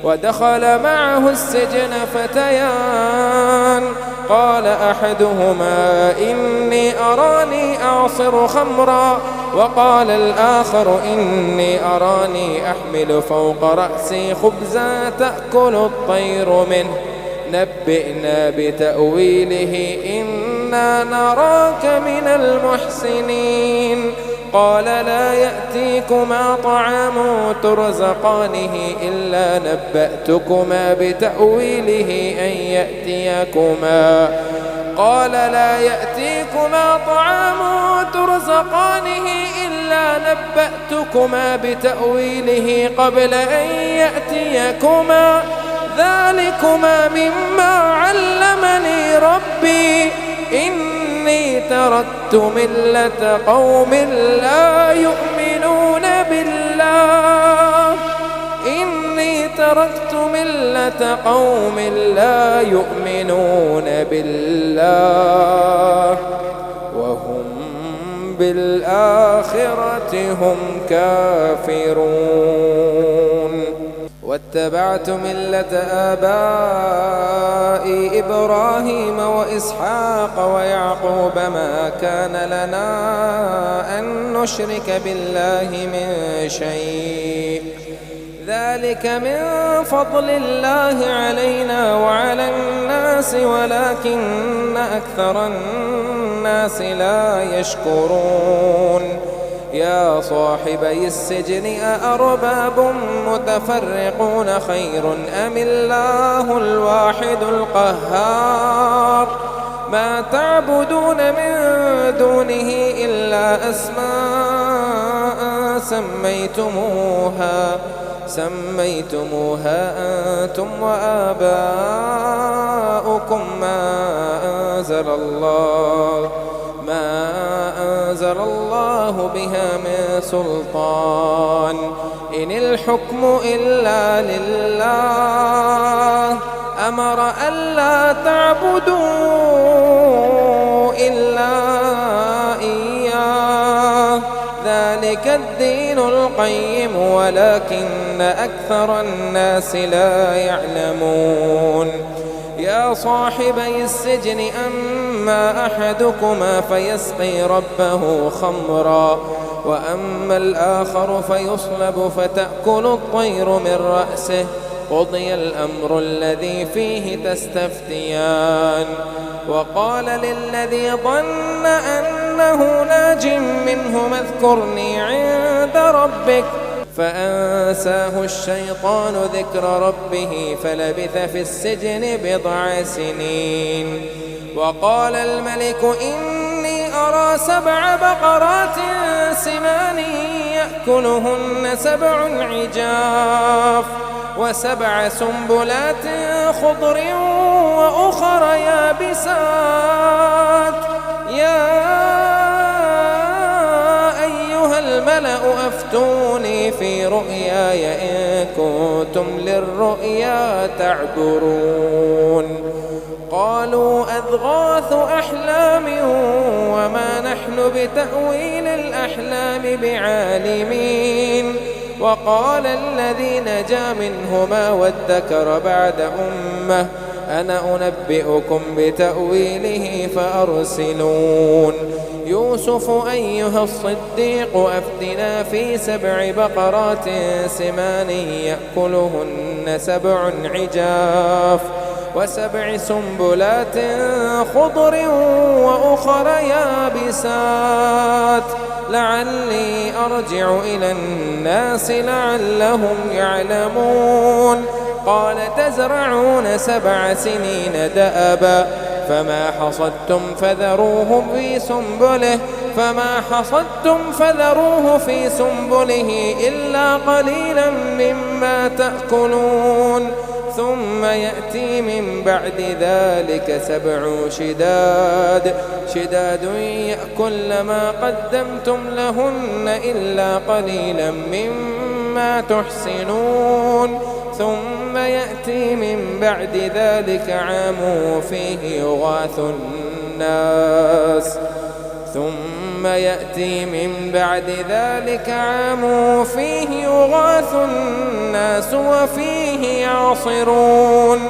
ودخل معه السجن فتيان قال أحدهما إني أراني أعصر خمرا وقال الآخر إني أراني أحمل فوق رأسي خبزا تأكل الطير منه نبئنا بتأويله إنا نراك من المحسنين قال لا يأتيكما طعام ترزقانه إلا نبأتكما بتأويله قال لا يأتيكما طعام ترزقانه إلا نبأتكما بتأويله قبل أن يأتيكما ذلكما مما علمني ربي إني تركت ملة قوم لا يؤمنون بالله وهم بالآخرة هم كافرون واتبعت ملة آبائي إبراهيم وإسحاق ويعقوب ما كان لنا أن نشرك بالله من شيء ذلك من فضل الله علينا وعلى الناس ولكن أكثر الناس لا يشكرون يا صاحبي السجن أأرباب متفرقون خير أم الله الواحد القهار ما تعبدون من دونه إلا أسماء سميتموها أنتم وآباؤكم ما أنزل الله بها من سلطان إن الحكم إلا لله أمر ألا تعبدوا إلا إياه ذلك الدين القيم ولكن أكثر الناس لا يعلمون يا صاحبي السجن أما أحدكما فيسقي ربه خمرا وأما الآخر فيصلب فتأكل الطير من رأسه قضي الأمر الذي فيه تستفتيان وقال للذي ظن أنه ناج منه اذكرني عند ربك فأنساه الشيطان ذكر ربه فلبث في السجن 9 سنين وقال الملك إني أرى 7 بقرات سمان يأكلهن 7 عجاف و7 سنبلات خضر وأخر يابسات يا أيها الملأ أفتوني في رؤياي إن كنتم للرؤيا تعبرون قالوا أضغاث أحلام وما نحن بتأويل الأحلام بعالمين وقال الذي نجا منهما وادكر بعد أمة أنا أنبئكم بتأويله فأرسلون يوسف أيها الصديق أفتنا في 7 بقرات سمان يأكلهن 7 عجاف و7 سنبلات خضر وأخر يابسات لعلي أرجع إلى الناس لعلهم يعلمون قال تزرعون 7 سنين دأبا فما حصدتم فذروه في سنبله إلا قليلا مما تأكلون ثم يأتي من بعد ذلك 7 شداد يأكل ما قدمتم لهن إلا قليلا مما تحسنون ثم يأتي من بعد ذلك عام فيه يغاث الناس ثم يأتي من بعد ذلك عام فيه يغاث الناس وفيه يعصرون